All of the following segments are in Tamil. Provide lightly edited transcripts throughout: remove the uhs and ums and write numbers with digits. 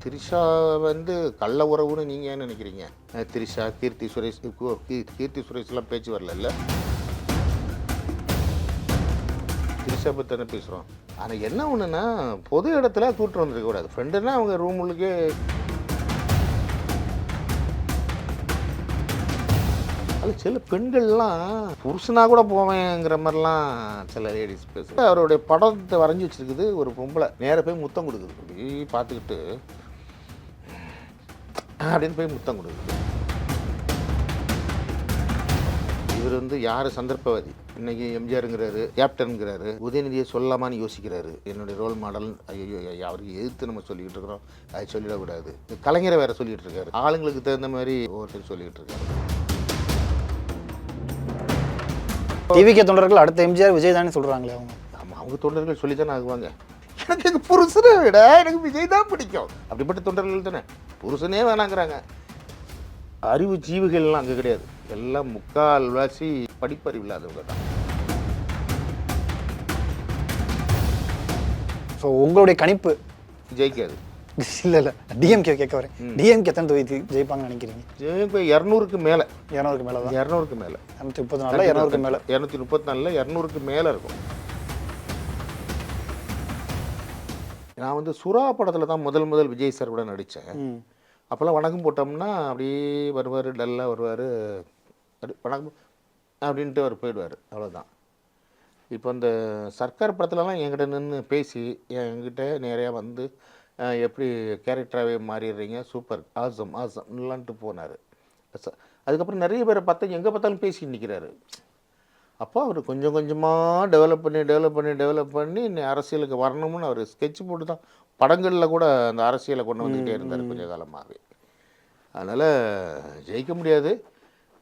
திரிஷா வந்து கள்ள உறவுன்னு நீங்கள் ஏன் நினைக்கிறீங்க? திரிஷா, கீர்த்தி சுரேஷ் கீர்த்தி சுரேஷ்லாம் பேச்சு வரல. திரிஷா பற்றி தானே பேசுகிறோம். ஆனால் என்ன ஒன்றுன்னா, பொது இடத்துல கூட்டு வந்துருக்கக்கூடாது. ஃப்ரெண்டுன்னா அவங்க ரூம் உள்ளுக்கே அது சில பெண்கள்லாம் புருஷனாக கூட போவேங்கிற மாதிரிலாம் சில லேடிஸ் பேசுகிறாங்க. அவருடைய படத்தை வரைஞ்சி வச்சிருக்குது ஒரு பொம்பளை நேராக போய் முத்தம் கொடுக்குது. அப்படி பார்த்துக்கிட்டு அப்படின்னு போய் முத்தம் கொடுக்குது. இவர் வந்து யார் சந்தர்ப்பவாதி? இன்னைக்கு எம்ஜிஆருங்கிறாரு, கேப்டனுங்கிறாரு, உதயநிதியை சொல்லாமான்னு யோசிக்கிறாரு. என்னுடைய ரோல் மாடல். ஐயோ அவருக்கு எதிர்த்து நம்ம சொல்லிக்கிட்டு இருக்கிறோம், அதை சொல்லிடக்கூடாது. கலைஞரை வேற சொல்லிட்டு இருக்காரு. ஆளுங்களுக்கு தகுந்த மாதிரி ஒவ்வொருத்தர் சொல்லிக்கிட்டு இருக்காரு. டிவிகே தொண்டர்கள் அடுத்த எம்ஜிஆர் விஜய் தானே சொல்கிறாங்களே அவங்க. ஆமாம், அவங்க தொண்டர்கள் சொல்லி தானே ஆகுவாங்க. எனக்கு எங்கள் புருஷனை விட எனக்கு விஜய் தான் பிடிக்கும். அப்படிப்பட்ட தொண்டர்கள் தானே. புருஷனே வேணாங்கிறாங்க. அறிவு ஜீவிகள்லாம் அங்கே கிடையாது. எல்லாம் முக்கால்வாசி படிப்பறிவு இல்லாதவங்க தான். ஸோ உங்களுடைய கணிப்பு ஜெயிக்காது. இல்லை டிஎம்கே கேட்க வரேன். டிஎம்கே எத்தனை தொகுதி ஜெயிப்பாங்கன்னு நினைக்கிறீங்க? இப்போ 200க்கு மேலே. 200க்கு மேலே தான். 200க்கு மேலே. 234 200க்கு மேலே. 234 200க்கு மேலே இருக்கும். நான் வந்து சுறா படத்தில் தான் முதல் விஜய் சார் கூட நடித்தேன். அப்போல்லாம் வணக்கம் போட்டோம்னா அப்படியே வருவார், டல்லாக வருவார், வணக்கம் அப்படின்ட்டு அவர் போயிடுவார். அவ்வளோதான். இப்போ இந்த சர்க்கார் படத்துலலாம் என்கிட்ட நின்று பேசி என்கிட்ட நிறையா வந்து எப்படி கேரக்டராகவே மாறிடுறீங்க, சூப்பர், ஆசம்லான்ட்டு போனார். அதுக்கப்புறம் நிறைய பேரை பார்த்தா எங்கே பார்த்தாலும் பேசி நிற்கிறாரு. அப்போ அவர் கொஞ்சம் கொஞ்சமாக டெவலப் பண்ணி அரசியலுக்கு வரணும்னு அவர் ஸ்கெட்ச் போட்டு தான் படங்களில் கூட அந்த அரசியலை கொண்டு வந்துக்கிட்டே இருந்தார் கொஞ்சம் காலமாகவே. அதனால் ஜெயிக்க முடியாது.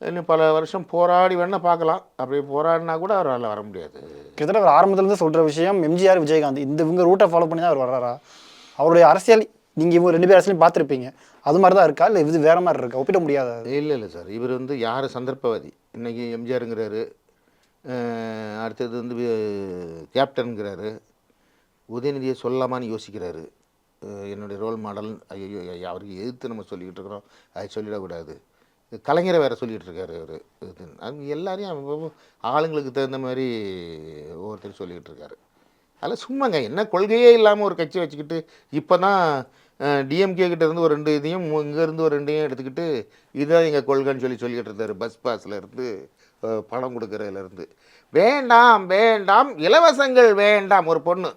இன்னும் பல வருஷம் போராடி வேணால் பார்க்கலாம். அப்படி போராடினா கூட அவரால் வர முடியாது. கிட்டத்தட்ட அவர் ஆரம்பத்துலேருந்து சொல்கிற விஷயம் எம்ஜிஆர் விஜயகாந்த் இவங்க ரூட்டை ஃபாலோ பண்ணி தான் அவர் வர்றாரா? அவருடைய அரசியல் நீங்கள் இவங்க 2 பேர் அரசியலையும் பார்த்துருப்பீங்க. அது மாதிரி தான் இருக்கா, இல்லை இது வேறு மாதிரி இருக்கா? ஒப்பிட முடியாத. இல்லை சார், இவர் வந்து யார் சந்தர்ப்பவாதி? இன்றைக்கி எம்ஜிஆருங்கிறாரு, அடுத்தது வந்து கேப்டனுங்கிறாரு, உதயநிதியை சொல்லாமான்னு யோசிக்கிறாரு. என்னுடைய ரோல் மாடல். ஐயோ அவருக்கு எதிர்த்து நம்ம சொல்லிக்கிட்டு இருக்கிறோம், அதை சொல்லிடக்கூடாது. கலைஞரை வேறு சொல்லிகிட்டு இருக்காரு அவர். அது எல்லாரையும் ஆளுங்களுக்கு தகுந்த மாதிரி ஒவ்வொருத்தரும் சொல்லிக்கிட்டு இருக்காரு. அதில் சும்மாங்க என்ன கொள்கையே இல்லாமல் ஒரு கட்சி வச்சுக்கிட்டு இப்போ தான் டிஎம்கே கிட்டேருந்து ஒரு 2 இதையும் இங்கேருந்து ஒரு 2 எடுத்துக்கிட்டு இதுதான் எங்கள் கொள்கைன்னு சொல்லிக்கிட்டு இருந்தார். பஸ் பாஸில் இருந்து பணம் கொடுக்குறதுலேருந்து வேண்டாம் இலவசங்கள் வேண்டாம் ஒரு பொண்ணு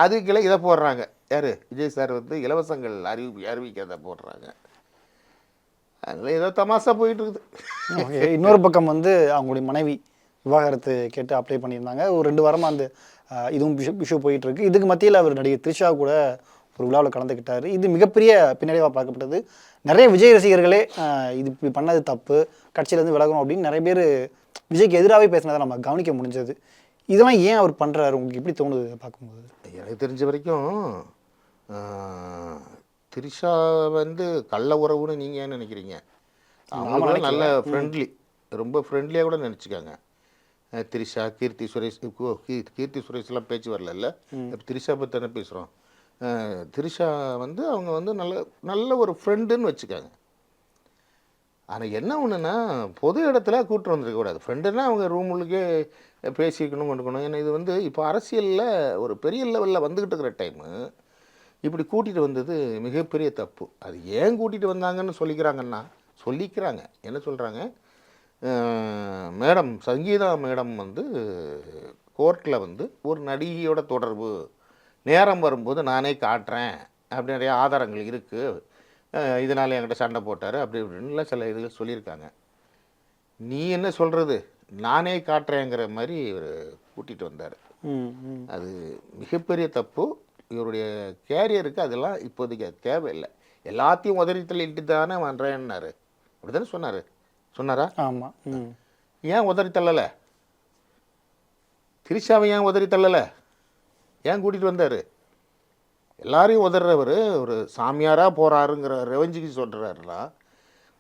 அதுக்குள்ளே இதை போடுறாங்க. யார்? விஜய் சார் வந்து இலவசங்கள் அறிவிக்கிறத போடுறாங்க. அதில் ஏதோ தமாசா போயிட்டு இருக்குது. இன்னொரு பக்கம் வந்து அவங்களுடைய மனைவி விவாகரத்து கேட்டு அப்ளை பண்ணியிருந்தாங்க. ஒரு 2 வாரமாக அந்த இதுவும் இஷ்யூ போயிட்டுருக்கு. இதுக்கு மத்தியில் அவர் நடிகர் த்ரிஷா கூட ஒரு விழாவில் கலந்துக்கிட்டார். இது மிகப்பெரிய பின்னடைவாக பார்க்கப்பட்டது. நிறைய விஜய் ரசிகர்களே இது இப்படி பண்ணது தப்பு, கட்சியிலேருந்து விலகணும் அப்படின்னு நிறைய பேர் விஜய்க்கு எதிராகவே பேசினதை நம்ம கவனிக்க முடிஞ்சது. இதெல்லாம் ஏன் அவர் பண்ணுறாரு? உங்களுக்கு எப்படி தோணுது பார்க்கும்போது? எனக்கு தெரிஞ்ச வரைக்கும் திரிஷா வந்து கள்ள உறவுன்னு நீங்கள் ஏன் நினைக்கிறீங்க? அவங்க நல்ல ஃப்ரெண்ட்லி, ரொம்ப ஃப்ரெண்ட்லியாக கூட நினச்சிக்காங்க. திரிஷா, கீர்த்தி சுரேஷ்லாம் பேச்சு வரல. திரிஷா பற்றி தானே பேசுகிறோம். திரிஷா வந்து அவங்க வந்து நல்ல ஒரு ஃப்ரெண்டுன்னு வச்சுக்காங்க. ஆனால் என்ன ஒன்றுன்னா, பொது இடத்துல கூட்டு வந்துருக்கக்கூடாது. ஃப்ரெண்டுன்னா அவங்க ரூம் உள்ளுக்கே பேசிக்கணும் கொண்டுக்கணும். ஏன்னா இது வந்து இப்போ அரசியலில் ஒரு பெரிய லெவலில் வந்துக்கிட்டு இருக்கிற டைமு இப்படி கூட்டிகிட்டு வந்தது மிகப்பெரிய தப்பு. அது ஏன் கூட்டிகிட்டு வந்தாங்கன்னு சொல்லிக்கிறாங்க. என்ன சொல்கிறாங்க? மேடம் சங்கீதா மேடம் வந்து கோர்ட்டில் வந்து ஒரு நடிகையோட தொடர்பு நேரம் வரும்போது நானே காட்டுறேன் அப்படி நிறைய ஆதாரங்கள் இருக்குது, இதனால் என்கிட்ட சண்டை போட்டார் அப்படி இப்படின்லாம் சில இதில் சொல்லியிருக்காங்க. நீ என்ன சொல்கிறது? நானே காட்டுறேங்கிற மாதிரி இவர் கூட்டிகிட்டு வந்தார். அது மிகப்பெரிய தப்பு. இவருடைய கேரியருக்கு அதெல்லாம் இப்போதைக்கு தேவையில்லை. எல்லாத்தையும் உதறி தள்ளிட்டு தானே பண்ணுறேன்னாரு. அப்படி தானே சொன்னாரா? ஆமாம். ஏன் உதறி தள்ளலை? திரிஷாவை ஏன் உதறி தள்ளலை? ஏன் கூட்டிகிட்டு வந்தார்? எல்லாரையும் உதறவர் ஒரு சாமியாராக போகிறாருங்கிற ரெவஞ்சுக்கு சொல்கிறாருலாம்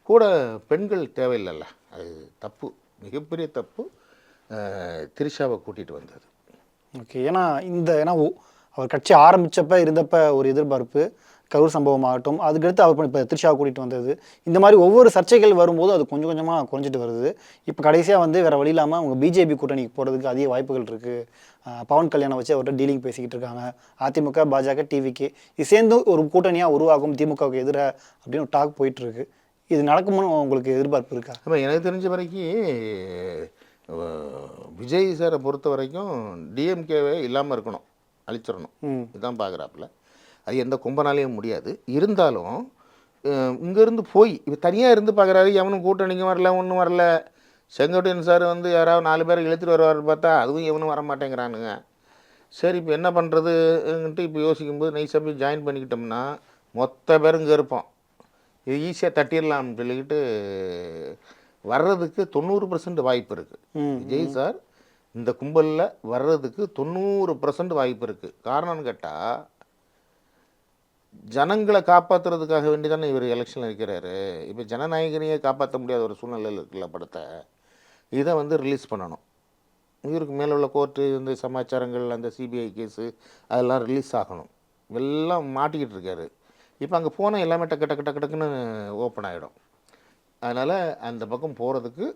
கூட பெண்கள் தேவையில்லைல்ல. அது தப்பு, மிகப்பெரிய தப்பு திரிஷாவை கூட்டிகிட்டு வந்தது. ஓகே. ஏன்னா அவர் கட்சி ஆரம்பித்தப்ப இருந்தப்ப ஒரு எதிர்பார்ப்பு, கரூர் சம்பவம் ஆகட்டும், அதுக்கடுத்து அவர் இப்போ த்ரிஷா கூட்டிகிட்டு வந்தது, இந்த மாதிரி ஒவ்வொரு சர்ச்சைகள் வரும்போது அது கொஞ்சம் கொஞ்சமாக குறைஞ்சிட்டு வருது. இப்போ கடைசியாக வந்து வேறு வழி இல்லாமல் அவங்க பிஜேபி கூட்டணிக்கு போகிறதுக்கு அதிக வாய்ப்புகள் இருக்குது. பவன் கல்யாணம் வச்சு அவர்கிட்ட டீலிங் பேசிக்கிட்டு இருக்காங்க. அதிமுக, பாஜக, டிவிக்கு இது சேர்ந்து ஒரு கூட்டணியாக உருவாகும் திமுகவுக்கு எதிராக அப்படின்னு ஒரு டாக் போயிட்டுருக்கு. இது நடக்கும்னு உங்களுக்கு எதிர்பார்ப்பு இருக்கா? ஆமாம், எனக்கு தெரிஞ்ச வரைக்கும் விஜய் சாரை பொறுத்த வரைக்கும் டிஎம்கேவே இல்லாமல் இருக்கணும், அழிச்சிடணும், இதுதான் பார்க்குறாப்புல. அது எந்த கும்பனாலையும் முடியாது. இருந்தாலும் இங்கேருந்து போய் இப்போ தனியாக இருந்து பார்க்குறாரு, எவனும் கூட்டணிக்கும் வரல, ஒன்றும் வரல. செங்கோட்டையன் சார் வந்து யாராவது 4 பேரை இழுத்துட்டு வருவார் பார்த்தா அதுவும் எவனும் வர மாட்டேங்கிறானுங்க. சரி, இப்போ என்ன பண்ணுறதுன்ட்டு இப்போ யோசிக்கும்போது நைஸாக போய் ஜாயின் பண்ணிக்கிட்டோம்னா மொத்த பேரும் இங்கே இருப்போம், இது ஈஸியாக தட்டிடலாம்னு சொல்லிக்கிட்டு வர்றதுக்கு 90% வாய்ப்பு இருக்குது. விஜய் சார் இந்த கும்பலில் வர்றதுக்கு 90% வாய்ப்பு இருக்குது. காரணம்னு கேட்டால் ஜனங்களை காப்பாற்றுறதுக்காக வேண்டி தானே இவர் எலெக்ஷனில் இருக்கிறாரு. இப்போ ஜனநாயகனையே காப்பாற்ற முடியாத ஒரு சூழ்நிலையில் இருக்குல்ல படத்தை, இதை வந்து ரிலீஸ் பண்ணணும். இவருக்கு மேலே உள்ள கோர்ட்டு இந்த சமாச்சாரங்கள், அந்த சிபிஐ கேஸு அதெல்லாம் ரிலீஸ் ஆகணும். எல்லாம் மாட்டிக்கிட்டு இருக்காரு. இப்போ அங்கே போனால் எல்லாமே டக்கு டக்கு டக்கு டக்குன்னு ஓப்பன் ஆகிடும். அதனால் அந்த பக்கம் போகிறதுக்கு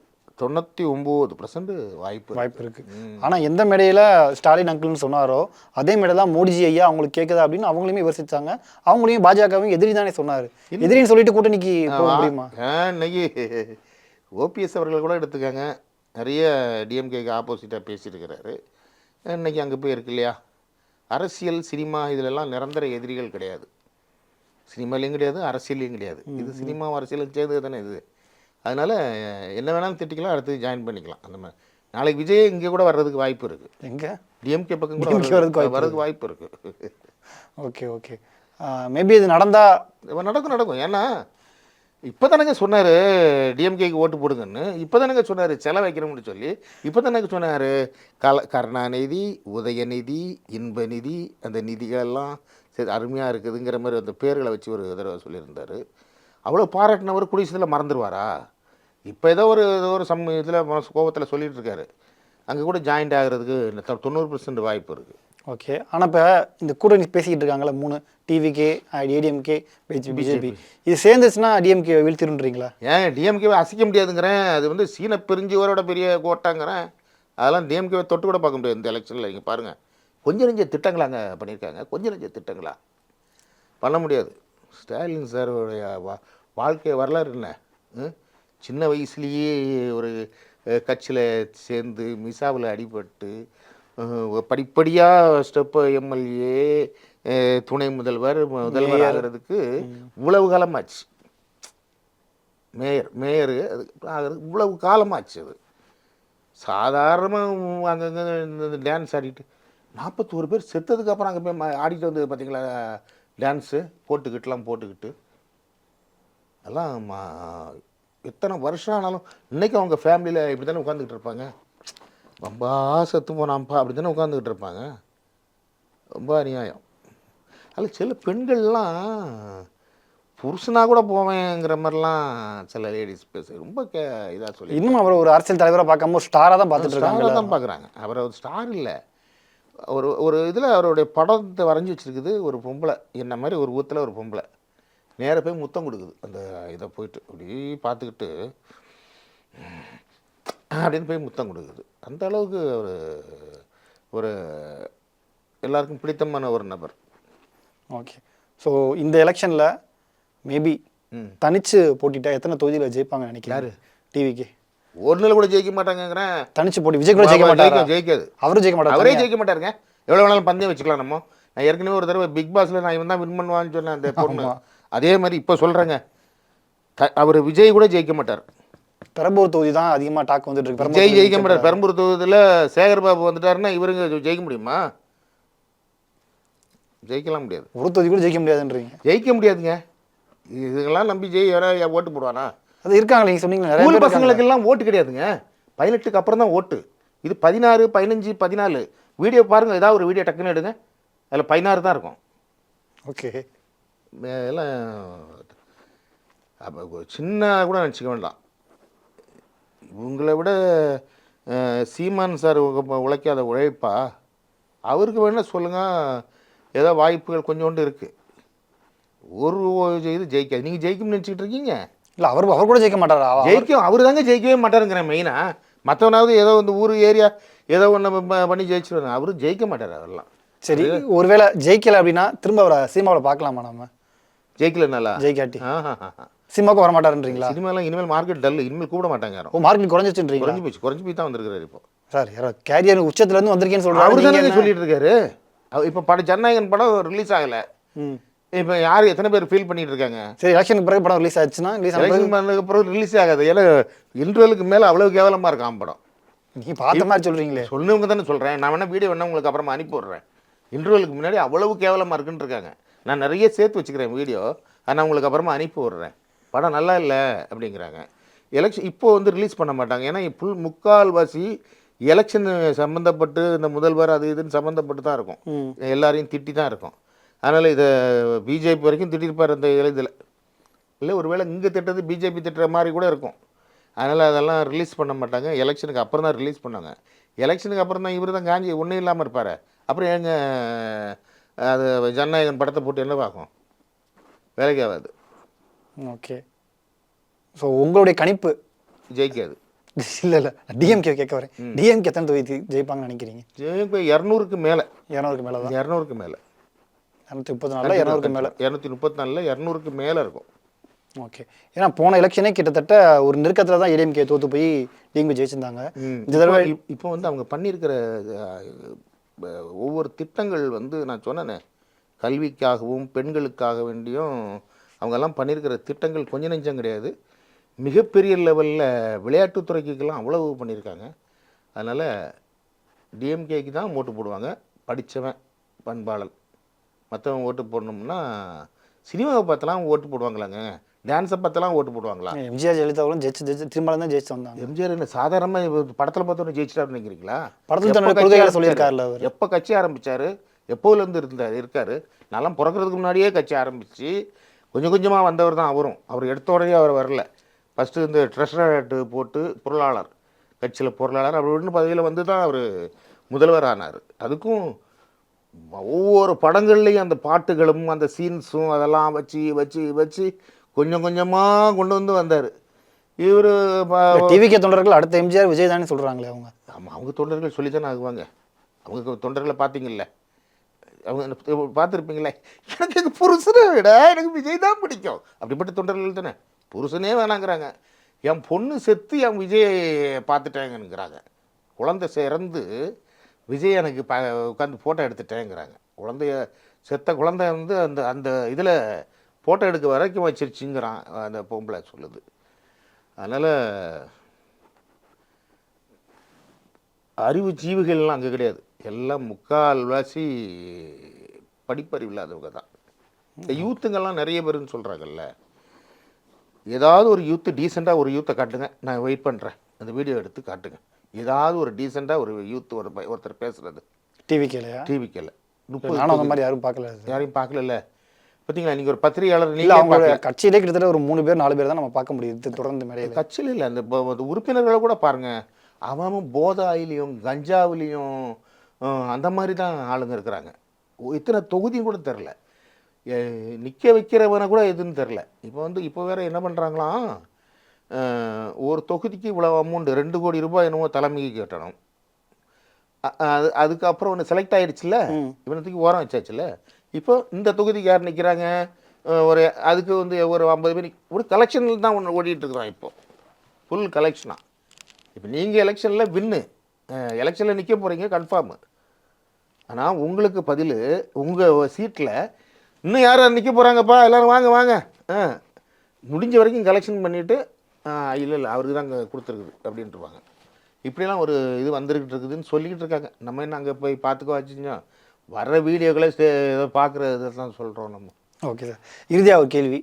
99% வாய்ப்பு இருக்குது. ஆனால் எந்த மேடையில் ஸ்டாலின் அங்கிள்னு சொன்னாரோ அதே மேடை தான் மோடிஜி ஐயா அவங்களுக்கு கேட்குதா அப்படின்னு அவங்களையுமே விமர்சித்தாங்க. அவங்களையும் பாஜகவும் எதிரி தானே சொன்னார். எதிரின்னு சொல்லிட்டு கூட்டணிக்கு போக முடியுமா? இன்னைக்கு ஓபிஎஸ் அவர்கள் கூட எடுத்துக்காங்க, நிறைய டிஎம்கேக்கு ஆப்போசிட்டாக பேசியிருக்கிறாரு. இன்றைக்கி அங்கே போய் இருக்கு இல்லையா, அரசியல் சினிமா இதிலெல்லாம் நிரந்தர எதிரிகள் கிடையாது. சினிமாலையும் கிடையாது, அரசியலையும் கிடையாது. இது சினிமா அரசியலும் சேர்ந்து தானே இது. அதனால் என்ன வேணாலும் திட்டிக்கலாம், அடுத்து ஜாயின் பண்ணிக்கலாம். அந்த மாதிரி நாளைக்கு விஜய் இங்கே கூட வர்றதுக்கு வாய்ப்பு இருக்குது. எங்கே டிஎம்கே பக்கம் கூட வர்றதுக்கு வாய்ப்பு இருக்குது. ஓகே ஓகே, மேபி இது நடந்தால் நடக்கும். ஏன்னா இப்போ தானங்க சொன்னார் டிஎம்கேக்கு ஓட்டு போடுங்கன்னு. இப்போ தானங்க சொன்னார் செல வைக்கிறோம்னு சொல்லி. இப்போ தானங்க சொன்னார் கருணாநிதி, உதயநிதி, இன்பநிதி, அந்த நிதிகளெல்லாம் சரி அருமையாக இருக்குதுங்கிற மாதிரி அந்த பேர்களை வச்சு ஒரு தடவை சொல்லியிருந்தார். அவ்வளோ பாராட்டினவர் குடிசத்தில் மறந்துடுவாரா? இப்போ ஏதோ ஒரு இதில் கோபத்தில் சொல்லிகிட்டு இருக்காரு. அங்கே கூட ஜாயிண்ட் ஆகிறதுக்கு 90% வாய்ப்பு இருக்குது. ஓகே, ஆனால் இப்போ இந்த கூட்டணி பேசிக்கிட்டு இருக்காங்களா 3 டிவிகே, ஏடிஎம்கே, பிஜேபி, இது சேர்ந்துச்சுன்னா டிஎம்கே வீழ்த்திருன்றீங்களா? ஏன் டிஎம்கேவை அசைக்க முடியாதுங்கிறேன். அது வந்து சீன பிரிஞ்சுவரோட பெரிய கோட்டாங்கிறேன். அதெல்லாம் டிஎம்கேவை தொட்டு கூட பார்க்க முடியாது இந்த எலெக்ஷனில். நீங்கள் பாருங்கள், கொஞ்சம் நெஞ்ச திட்டங்களாங்க பண்ணியிருக்காங்க, கொஞ்சம் நெஞ்ச திட்டங்களா பண்ண முடியாது. ஸ்டாலின் சாரோடைய வாழ்க்கை வரலாறு என்ன? சின்ன வயசுலேயே ஒரு கட்சியில் சேர்ந்து மிசாவில் அடிபட்டு படிப்படியாக ஸ்டெப்பு எம்எல்ஏ, துணை முதல்வர் ஆகிறதுக்கு இவ்வளவு காலமாச்சு. மேயரு ஆகிறது இவ்வளவு காலமாச்சு. அது சாதாரணமாக அங்கங்கே இந்த டான்ஸ் ஆடிட்டு 41 பேர் செத்ததுக்கப்புறம் அங்கே போய் ஆடிட்டு வந்து பார்த்தீங்களா, டான்ஸு போட்டுக்கிட்டு எல்லாம் எத்தனை வருஷம் ஆனாலும் இன்றைக்கி அவங்க ஃபேமிலியில் இப்படி தானே உட்காந்துக்கிட்டு இருப்பாங்க. ரொம்ப செத்து போனாம்ப்பா அப்படி தானே உட்காந்துக்கிட்டு இருப்பாங்க. ரொம்ப அநியாயம். அதில் சில பெண்கள்லாம் புருஷனாக கூட போவேங்கிற மாதிரிலாம் சில லேடிஸ் பேச ரொம்ப இதாக சொல்லி இன்னும் அவர் ஒரு அரசியல் தலைவராக பார்க்காம ஒரு ஸ்டாராக தான் பார்த்துட்டு இருக்காங்க. தான் பார்க்குறாங்க. அவர் ஒரு ஸ்டார் இல்லை. ஒரு இதில் அவருடைய படத்தை வரைஞ்சி வச்சுருக்குது. ஒரு பொம்பளை என்ன மாதிரி ஒரு ஊத்தில் ஒரு பொம்பளை நேராக போய் முத்தம் கொடுக்குது. அந்த இதை போயிட்டு அப்படி பார்த்துக்கிட்டு அப்படின்னு போய் முத்தம் கொடுக்குது. அந்த அளவுக்கு ஒரு எல்லாருக்கும் பிடித்தமான ஒரு நபர். ஓகே, ஸோ இந்த எலெக்ஷனில் மேபி தனிச்சு போட்டிட்டா எத்தனை தொகுதியில் ஜெயிப்பாங்க நினைக்கிறாரு? டிவிக்கு ஒன்றில் கூட ஜெயிக்க மாட்டாங்கிறேன். தனிச்சு போட்டி விஜய் கூட ஜெயிக்க மாட்டாங்க. ஜெயிக்காது, அவரும் ஜெயிக்க மாட்டார். அவரே ஜெயிக்க மாட்டாருங்க. எவ்வளோ வேணாலும் பந்தயம் வச்சுக்கலாம். நம்ம நான் ஏற்கனவே ஒரு தடவை பிக் பாஸில் நான் இவன் தான் வின் பண்ணுவான்னு சொன்னேன் அந்த பொண்ணு. அதே மாதிரி இப்போ சொல்கிறேங்க, அவர் விஜய் கூட ஜெயிக்க மாட்டார். பெரம்பூர் தொகுதி தான் அதிகமாக டாக் வந்துட்டு இருக்கு. விஜய் ஜெயிக்க மாட்டார். பெரம்பூர் தொகுதியில் சேகர்பாபு வந்துட்டாருன்னா இவருங்க ஜெயிக்க முடியுமா? ஜெயிக்கலாம் முடியாது. ஒரு தொகுதி கூட ஜெயிக்க முடியாதுன்றீங்க? ஜெயிக்க முடியாதுங்க. இதுங்கெல்லாம் நம்பி யாராவது ஓட்டு போடுவானா? அது இருக்காங்க. நீங்கள் சொன்னீங்க ஸ்கூல் பசங்களுக்கெல்லாம் ஓட்டு கிடையாதுங்க. 18க்கு அப்புறம் தான் ஓட்டு. இது 16, 15, 14 வீடியோ பாருங்கள். ஏதாவது ஒரு வீடியோ டக்குன்னு எடுங்க, அதில் 16 தான் இருக்கும். ஓகே, எல்லாம் அப்போ சின்ன கூட நினச்சிக்க வேண்டாம். இவங்களை விட சீமான் சார் உழைக்காத உழைப்பா? அவருக்கு வேணால் சொல்லுங்கள், ஏதோ வாய்ப்புகள் கொஞ்சோண்டு இருக்குது. ஒரு இது ஜெயிக்காது. நீங்கள் ஜெயிக்கும்னு நினச்சிக்கிட்டு இருக்கீங்க. இல்லை அவர் கூட ஜெயிக்க மாட்டாரா? ஜெயிக்கும், அவர் தாங்க ஜெயிக்கவே மாட்டாருங்கிறேன் மெயினாக. மற்றவனாவது ஏதோ வந்து ஊர் ஏரியா ஏதோ ஒன்று பண்ணி ஜெயிச்சிருவாங்க, அவரும் ஜெயிக்க மாட்டார் அவரெல்லாம். சரி, ஒருவேளை ஜெயிக்கலை அப்படின்னா திரும்ப அவரை சினிமாவில் பார்க்கலாமா நம்ம? ஜெயிக்கலனாலா? ஜெயிக்காட்டி சினிமாவுக்கு வர மாட்டாருன்றீங்களா? சினிமாலாம் இனிமேல் மார்க்கெட் டல், இனிமேல் கூப்பிட மாட்டாங்க யாரும். மார்க்கெட் குறைஞ்சிச்சுன்றீங்க? குறைஞ்சி போய் தான் வந்திருக்காரு இப்போ. சார் யாரோ கேரியர் உச்சத்துலேருந்து வந்திருக்கேன்னு சொல்கிறாரு. அவர் தானே சொல்லிட்டு இருக்காரு. இப்போ ஜனநாயகன் படம் ரிலீஸ் ஆகலை. இப்போ யார் எத்தனை பேர் ஃபீல் பண்ணிட்டு இருக்காங்க? சரி, எலெக்ஷனுக்கு பிறகு படம் ரிலீஸ் ஆச்சுன்னா அப்புறம் ரிலீஸ் ஆகாது. ஏன்னா இன்டர்வலுக்கு மேலே அவ்வளோ கேவலமாக இருக்கான் படம். நீங்கள் பார்த்த மாதிரி சொல்கிறீங்களே. சொன்னவங்க தானே சொல்கிறேன். நான் வேணா வீடியோ வேணா உங்களுக்கு அப்புறமா அனுப்பி விட்றேன். இன்டர்வலுக்கு முன்னாடி அவ்வளவு கேவலமாக இருக்குன்னு இருக்காங்க. நான் நிறைய சேர்த்து வச்சுக்கிறேன் வீடியோ, ஆனால் உங்களுக்கு அப்புறமா அனுப்பி விட்றேன். படம் நல்லா இல்லை அப்படிங்கிறாங்க. எலெக்ஷன் இப்போ வந்து ரிலீஸ் பண்ண மாட்டாங்க. ஏன்னா முக்கால்வாசி எலெக்ஷன் சம்மந்தப்பட்டு இந்த முதல்வர் அது இதுன்னு சம்மந்தப்பட்டு தான் இருக்கும். எல்லாரையும் திட்டி தான் இருக்கும். அதனால் இதை பிஜேபி வரைக்கும் திட்டிருப்பார் அந்த இதில். இல்லை ஒருவேளை இங்கே திட்டது பிஜேபி திட்டுற மாதிரி கூட இருக்கும். அதனால் அதெல்லாம் ரிலீஸ் பண்ண மாட்டாங்க. எலெக்ஷனுக்கு அப்புறம் தான் ரிலீஸ் பண்ணாங்க. எலெக்ஷனுக்கு அப்புறம் தான் இவர் தான் காஞ்சி ஒன்றும் இல்லாமல் இருப்பார். அப்புறம் எங்க அது ஜனநாயகன் படத்தை போட்டு என்ன பார்க்கும்? வேலைக்கு ஆகாது. ஓகே. ஸோ உங்களுடைய கணிப்பு ஜெயிக்காது. இல்லை டிஎம்கே கேட்க வரேன். டிஎம்கே எத்தனை தொகுதி ஜெயிப்பாங்கன்னு நினைக்கிறீங்க? ஜெயிப்பு 200க்கு மேலே. 200க்கு மேலே தான். 200க்கு மேலே. 234 200க்கு மேலே. 234 200க்கு மேலே இருக்கும். ஓகே. ஏன்னா போன எலெக்ஷனே கிட்டத்தட்ட ஒரு நெருக்கத்தில் தான் ஏடிஎம்கே தோற்று போய் டிஎம்கே ஜெயிச்சிருந்தாங்க. இந்த தடவை இப்போ வந்து அவங்க பண்ணியிருக்கிற ஒவ்வொரு திட்டங்கள் வந்து நான் சொன்னேனே, கல்விக்காகவும் பெண்களுக்காக வேண்டியும் அவங்கெல்லாம் பண்ணியிருக்கிற திட்டங்கள் கொஞ்சம் நெஞ்சம் கிடையாது. மிகப்பெரிய லெவலில் விளையாட்டுத்துறைக்கெல்லாம் அவ்வளவு பண்ணியிருக்காங்க. அதனால் டிஎம்கேக்கு தான் ஓட்டு போடுவாங்க. படித்தவன் பண்பாளன். மற்றவன் ஓட்டு போடணும்னா சினிமாவை பார்த்தலாம் ஓட்டு போடுவாங்களாங்க? டான்ஸை பார்த்தலாம் ஓட்டு போடுவாங்களா? எம்ஜிஆர் ஜெயலலிதாவும் ஜெயிச்சு திரும்ப தான் ஜெயிச்சு வந்தாங்க. எம்ஜிஆர் என்ன சாதாரணமாக படத்தில் பார்த்தோன்னு ஜெயிச்சிட்டாருன்னு நினைக்கிறீங்களா? படத்தில் சொல்லியிருக்காருல்ல அவர். எப்போ கட்சி ஆரம்பித்தார், எப்போதுலேருந்து இருக்கார். நான்லாம் பிறக்கிறதுக்கு முன்னாடியே கட்சி ஆரம்பித்து கொஞ்சம் கொஞ்சமாக வந்தவர் தான் அவரும். அவர் எடுத்த உடனே அவர் வரல. ஃபஸ்ட்டு இந்த ட்ரெஷரர் போட்டு பொருளாளர், கட்சியில் பொருளாளர் அப்படின்னு பதவியில் வந்து தான் அவர் முதல்வர் ஆனார். அதுக்கும் ஒவ்வொரு படங்கள்லேயும் அந்த பாட்டுகளும் அந்த சீன்ஸும் அதெல்லாம் வச்சு வச்சு வச்சு கொஞ்சம் கொஞ்சமாக கொண்டு வந்து வந்தார் இவர். டிவிகே தொண்டர்கள் அடுத்த எம்ஜிஆர் விஜய் தானே சொல்கிறாங்களே அவங்க. ஆமாம், அவங்க தொண்டர்கள் சொல்லி தானே ஆகுவாங்க. அவங்க தொண்டர்களை பார்த்தீங்கல்ல, அவங்க பார்த்துருப்பீங்களே, எனக்கு எங்கள் புருஷனை விட எனக்கு விஜய் தான் பிடிக்கும் அப்படிப்பட்ட தொண்டர்கள் தானே. புருஷனே வேணாங்கிறாங்க. என் பொண்ணு செத்து என் விஜயை பார்த்துட்டேங்கிறாங்க. குழந்தை இறந்து விஜய் எனக்கு உட்காந்து ஃபோட்டோ எடுத்துட்டேங்கிறாங்க. செத்த குழந்தை வந்து அந்த அந்த இதில் ஃபோட்டோ எடுக்க வரைக்கும் வச்சிருச்சுங்கிறான் அந்த பொம்பளை சொல்லுது. அதனால் அறிவு ஜீவிகள்லாம் அங்கே கிடையாது. எல்லாம் முக்கால்வாசி படிப்பறிவு இல்லாதவங்க தான். இந்த யூத்துங்கெல்லாம் நிறைய பேருன்னு சொல்கிறாங்கல்ல. ஏதாவது ஒரு யூத்து டீசெண்டாக ஒரு யூத்தை காட்டுங்க, நான் வெயிட் பண்ணுறேன். அந்த வீடியோ எடுத்து காட்டுங்க. ஏதாவது ஒரு டீசெண்டாக ஒரு யூத்து ஒருத்தர் பேசுகிறது டிவிக்கேல 30 அந்த மாதிரி யாரும் பார்க்கல. யாரையும் பார்க்கல. பார்த்தீங்களா, நீங்கள் ஒரு பத்திரிகையாளர், நீங்கள் அவங்க கட்சியிலே கிட்டத்தட்ட ஒரு 3 பேர் 4 பேர் தான் நம்ம பார்க்க முடியுது தொடர்ந்து மேடையில். கட்சியில் இல்லை, அந்த உறுப்பினர்களை கூட பாருங்கள். அவன் போதாயிலையும் கஞ்சாவிலையும் அந்த மாதிரி தான் ஆளுங்க இருக்கிறாங்க. இத்தனை தொகுதியும் கூட தெரில, நிற்க வைக்கிறவனை கூட எதுன்னு தெரில. இப்போ வேறு என்ன பண்ணுறாங்களாம், ஒரு தொகுதிக்கு இவ்வளோ அமௌண்ட் 2 கோடி ரூபாய் என்னவோ தலைமைக்கு கட்டணும். அதுக்கப்புறம் ஒன்று செலக்ட் ஆகிடுச்சுல, இவனத்துக்கு ஓரம் வச்சாச்சுல. இப்போ இந்த தொகுதிக்கு யார் நிற்கிறாங்க, ஒரு அதுக்கு வந்து ஒரு 50 பேர் ஒரு கலெக்ஷனில் தான் ஒன்று ஓடிட்டுருக்குறான். இப்போது ஃபுல் கலெக்ஷனாக. இப்போ நீங்கள் எலெக்ஷனில் வின்னு, எலெக்ஷனில் நிற்க போகிறீங்க கன்ஃபார்மு. ஆனால் உங்களுக்கு பதில் உங்கள் சீட்டில் இன்னும் யார் நிற்க போகிறாங்கப்பா, எல்லோரும் வாங்க வாங்க, முடிஞ்ச வரைக்கும் கலெக்ஷன் பண்ணிவிட்டு இல்லை அவருக்கு தான் அங்கே கொடுத்துருக்குது அப்படின்ட்டுருவாங்க. இப்படிலாம் ஒரு இது வந்துருக்கிட்டு இருக்குதுன்னு சொல்லிக்கிட்டு இருக்காங்க. நம்ம என்ன அங்கே போய் பார்த்துக்க வச்சுச்சோம், வர்ற வீடியோக்களை ஏதோ பார்க்குற இதை தான் சொல்கிறோம் நம்ம. ஓகே சார், இறுதியாக ஒரு கேள்வி.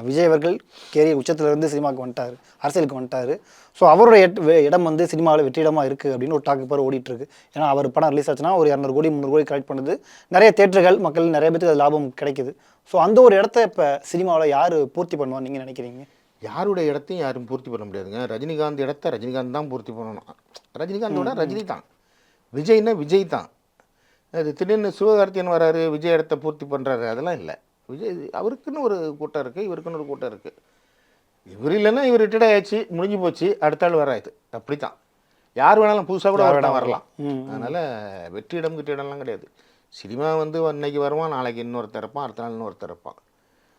விஜய் அவர்கள் கேரியர் உச்சத்திலிருந்து சினிமாவுக்கு வந்துட்டார், அரசியலுக்கு வந்துட்டார். ஸோ அவருடைய இடம் வந்து சினிமாவில் வெற்றிடமாக இருக்குது அப்படின்னு ஒரு டாக்கு பேர் ஓடிட்டுருக்கு. ஏன்னா அவர் படம் ரிலீஸ் ஆச்சுன்னா ஒரு 200 கோடி 300 கோடி கலெக்ட் பண்ணுது, நிறைய தேட்டர்கள் மக்கள் நிறைய பேருக்கு அது லாபம் கிடைக்குது. ஸோ அந்த ஒரு இடத்த இப்போ சினிமாவில் யார் பூர்த்தி பண்ணுவான்னு நீங்கள் நினைக்கிறீங்க? யாருடைய இடத்தையும் யாரும் பூர்த்தி பண்ண முடியாதுங்க. ரஜினிகாந்த் இடத்த ரஜினிகாந்த் தான் பூர்த்தி பண்ணணும். ரஜினிகாந்தோட ரஜினி தான். விஜய்னா விஜய் தான். அது திடீர்னு சிவகார்த்தியன் வராரு, விஜய் இடத்த பூர்த்தி பண்ணுறாரு, அதெல்லாம் இல்லை. விஜய் அவருக்குன்னு ஒரு கூட்டம் இருக்குது, இவருக்குன்னு ஒரு கூட்டம் இருக்குது. இவர் இல்லைன்னா இவர் ரிட்டையர்ட் ஆயாச்சு, முடிஞ்சு போச்சு, அடுத்த ஆள் வராது. அப்படி தான் யார் வேணாலும் புதுசாக கூட ஒருத்தன் வரலாம். அதனால் வெற்றிடம் கிட்டிடம்லாம் கிடையாது. சினிமா வந்து இன்னைக்கு வருவான், நாளைக்கு இன்னொருத்தர் இருப்பான், அடுத்த நாள் இன்னொருத்தர் இருப்பான்.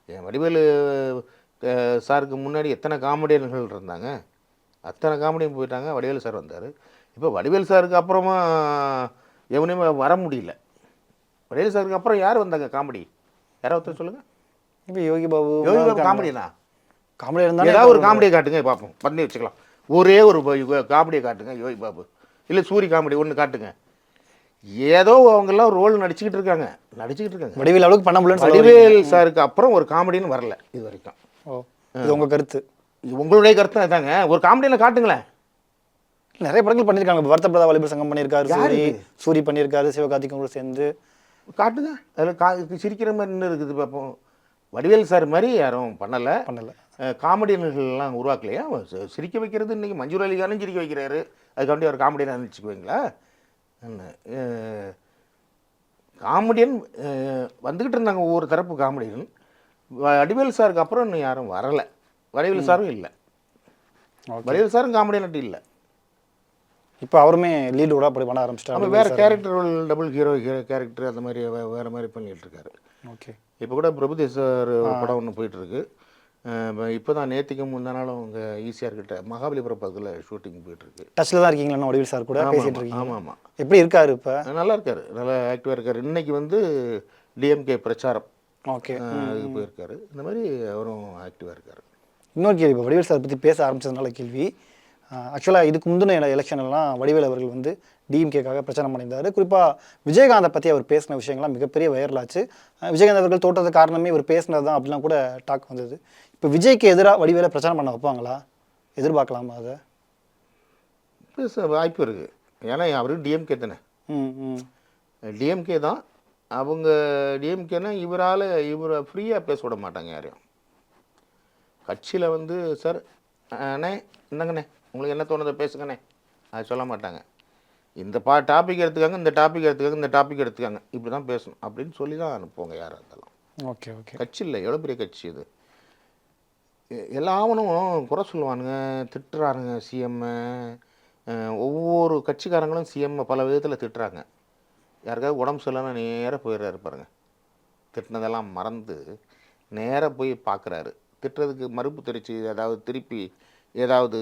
என் வடிவேலு சாருக்கு முன்னாடி எத்தனை காமெடியன்கள் இருந்தாங்க, அத்தனை காமெடியும் போயிட்டாங்க. வடிவேலு சார் வந்தார். இப்போ வடிவேலு சாருக்கு அப்புறமா எவனையுமே வர முடியல. வடிவேலு சாருக்கு அப்புறம் யார் வந்தாங்க காமெடி? யாராவது ஒருத்தர் சொல்லுங்கள். இப்போ யோகி பாபு காமெடினா காமெடி இருந்தாலும் ஏதாவது ஒரு காமெடியை காட்டுங்க பார்ப்போம், பண்ணி வச்சுக்கலாம். ஒரே ஒரு காமெடியை காட்டுங்க யோகி பாபு, இல்லை சூரி காமெடி ஒன்று காட்டுங்க. ஏதோ அவங்கெல்லாம் ரோல் நடிச்சுக்கிட்டு இருக்காங்க. வடிவேல் அளவுக்கு பண்ண முடியல. வடிவேல் சாருக்கு அப்புறம் ஒரு காமெடின்னு வரல இது வரைக்கும். இது உங்கள் கருத்து? உங்களுடைய கருத்து தாங்க. ஒரு காமெடியில் காட்டுங்களேன். நிறைய படங்கள் பண்ணியிருக்காங்க. வருத்தப்படாத வாலிபர் சங்கம் பண்ணியிருக்காரு, சூரி பண்ணியிருக்காரு, சிவகார்த்திகேயன் கூட சேர்ந்து. காட்டுங்க. அதில் சிரிக்கிற மாதிரி என்ன இருக்குது பார்ப்போம். வடிவேல் சார் மாதிரி யாரும் பண்ணலை. காமெடியன்கள்லாம் உருவாக்கலையா? சிரிக்க வைக்கிறது இன்றைக்கி மஞ்சூர் அலிகானும் சிரிக்க வைக்கிறாரு. அதுக்காண்டி ஒரு காமெடியன் நினச்சிக்குவீங்களா? காமெடியன் வந்துக்கிட்டு இருந்தாங்க ஒவ்வொரு தரப்பு காமெடியன். வடிவேல் சாருக்கு அப்புறம் இன்னும் யாரும் வரலை. வடிவேல் சாரும் இல்லை. வடிவேல் சாரும் காமெடியன் இல்லை. இப்போ அவருமே லீடு கூட அப்படி பண்ண ஆரம்பிச்சிட்டாரு. வேறு character role, double hero character அந்த மாதிரி வேறு மாதிரி பண்ணிகிட்டு இருக்காரு. ஓகே. இப்போ கூட பிரபுதேவ் சார் படம் ஒன்று போயிட்டுருக்கு. இப்போ தான் நேற்றுக்கும் முந்தா நாளும் அவங்க ஈஸியாக கிட்ட மகாபலிபுரம் பக்கத்தில் ஷூட்டிங் போயிட்டுருக்கு. டச்சில் தான் இருக்கீங்களா வடிவேல் சார் கூட பேசிகிட்டு இருக்கீங்க? ஆமாம் ஆமாம். எப்படி இருக்காரு இப்போ? நல்லா இருக்காரு, நல்லா ஆக்டிவாக இருக்கார். இன்றைக்கி வந்து டிஎம்கே பிரச்சாரம் ஓகே அதுக்கு போயிருக்காரு. இந்த மாதிரி அவரும் ஆக்டிவாக இருக்கார். இன்னொரு கேள்வி, இப்போ வடிவேல் சார் பற்றி பேச ஆரம்பிச்சதுனால கேள்வி. ஆக்சுவலாக இதுக்கு முந்தின எலெக்ஷன்லாம் வடிவேல் அவர்கள் வந்து டிஎம்கேக்காக பிரச்சாரம் பண்ணியிருந்தார். குறிப்பாக விஜயகாந்தை பற்றி அவர் பேசின விஷயங்கள்லாம் மிகப்பெரிய வைரலாச்சு. விஜயகாந்த் அவர்கள் தோற்றதுக்கு காரணமே இவர் பேசினது தான் அப்படிலாம் கூட டாக் வந்தது. இப்போ விஜய்க்கு எதிராக வடிவேலை பிரச்சாரம் பண்ண வைப்பாங்களா? எதிர்பார்க்கலாமா? அதை பேச வாய்ப்பு இருக்குது. ஏன்னா அவர் டிஎம்கே தானே. டிஎம்கே தான். அவங்க டிஎம்கேனா இவரை ஃப்ரீயாக பேச விட மாட்டாங்க யாரையும். கட்சியில் வந்து சார் அண்ணே என்னங்கண்ணே உங்களுக்கு என்ன தோணுதை பேசுங்கண்ணே அது சொல்ல மாட்டாங்க. இந்த டாபிக் எடுத்துக்காங்க, இந்த டாபிக் எடுத்துக்காங்க, இந்த டாபிக் எடுத்துக்காங்க, இப்படி தான் பேசணும் அப்படின்னு சொல்லி தான் அனுப்புவாங்க யாராக இருந்தாலும். Okay okay. கட்சி இல்லை, எவ்வளோ பெரிய கட்சி இது. எல்லாவனும் குறை சொல்லுவானுங்க, திட்டுறானுங்க சிஎம்மை. ஒவ்வொரு கட்சிக்காரங்களும் சிஎம்மை பல விதத்தில் திட்டுறாங்க. யாருக்காவது உடம்பு சரியில்லைன்னா நேராக போயிடுறாரு பாருங்க. திட்டினதெல்லாம் மறந்து நேராக போய் பார்க்குறாரு. திட்டுறதுக்கு மறுப்பு தெரிச்சு ஏதாவது திருப்பி ஏதாவது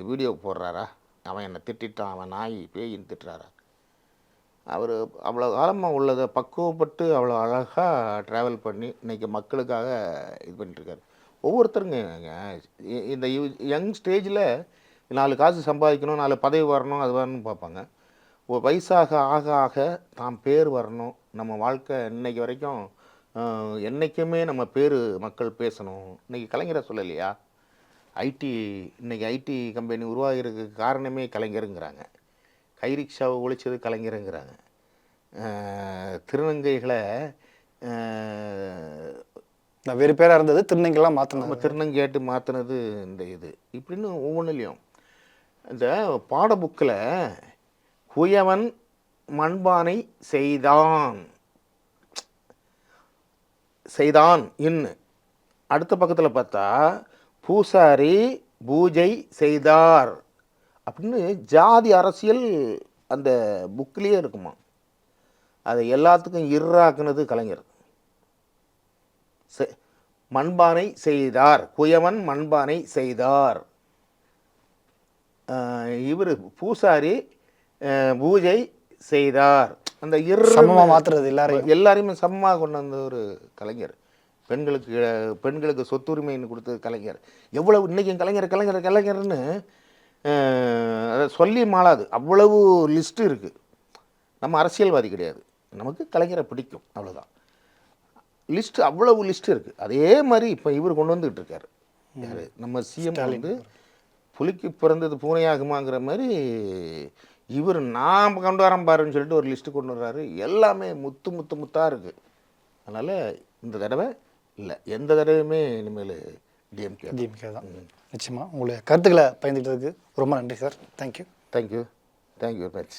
வீடியோ போடுறாரா? அவன் என்னை திட்டான், அவன் நாய் பேயின்னு திட்டுறாரா? அவர் அவ்வளோ காலமாக உள்ளதை பக்குவப்பட்டு அவ்வளோ அழகாக ட்ராவல் பண்ணி இன்றைக்கி மக்களுக்காக இது பண்ணிட்டுருக்காரு. ஒவ்வொருத்தருங்க இந்த யங் ஸ்டேஜில் 4 காசு சம்பாதிக்கணும், 4 பதவி வரணும், அது வரணும்னு பார்ப்பாங்க. ஒரு வயசாக ஆக ஆக தான் பேர் வரணும். நம்ம வாழ்க்கை இன்றைக்கி வரைக்கும் என்றைக்குமே நம்ம பேர் மக்கள் பேசணும். இன்றைக்கி கலைஞரை சொல்லலையா? இன்றைக்கி ஐடி கம்பெனி உருவாகிறதுக்கு காரணமே கலைஞருங்கிறாங்க. கைரிக்ஷாவை ஒழிச்சது கலைஞருங்கிறாங்க. திருநங்கைகளை வேறு பேராக இருந்தது திருநங்கைலாம் மாற்றினோம், திருநங்கையாட்டு மாற்றினது இந்த இது இப்படின்னு ஒவ்வொன்றுலையும். இந்த பாட புக்கில் குயவன் மண்பானை செய்தான் இன்னு அடுத்த பக்கத்தில் பார்த்தா பூசாரி பூஜை செய்தார் அப்படின்னு ஜாதி அரசியல் அந்த புக்கிலேயே இருக்குமா. அதை எல்லாத்துக்கும் இர்ராக்குனது கலைஞர். மண்பானை செய்தார், குயவன் மண்பானை செய்தார். இவர் பூசாரி பூஜை செய்தார். அந்த சமமாக மாற்றுறது எல்லாரையுமே சமமாக கொண்டு வந்த ஒரு கலைஞர். பெண்களுக்கு சொத்துரிமைன்னு கொடுத்தது கலைஞர். எவ்வளவு இன்றைக்கி கலைஞர்னு அதை சொல்லி மாளாது, அவ்வளவு லிஸ்ட்டு இருக்குது. நம்ம அரசியல்வாதி கிடையாது, நமக்கு கலைஞரை பிடிக்கும், அவ்வளோதான். லிஸ்ட்டு அவ்வளவு லிஸ்ட்டு இருக்குது. அதே மாதிரி இப்போ இவர் கொண்டு வந்துக்கிட்டு இருக்காரு. யார் நம்ம சிஎம் வந்து புலிக்கு பிறந்தது பூனையாகுமாங்கிற மாதிரி இவர் நாம் கொண்டு வரேன் பாருன்னு சொல்லிட்டு ஒரு லிஸ்ட்டு கொண்டு வர்றாரு. எல்லாமே முத்தாக இருக்குது. அதனால் இந்த தடவை இல்லை, எந்த தடவையுமே இனிமேல் டிஎம்கே தான். நிச்சயமாக உங்களுடைய கருத்துக்களை பயந்துக்கிட்டதுக்கு ரொம்ப நன்றி சார். Thank you very much.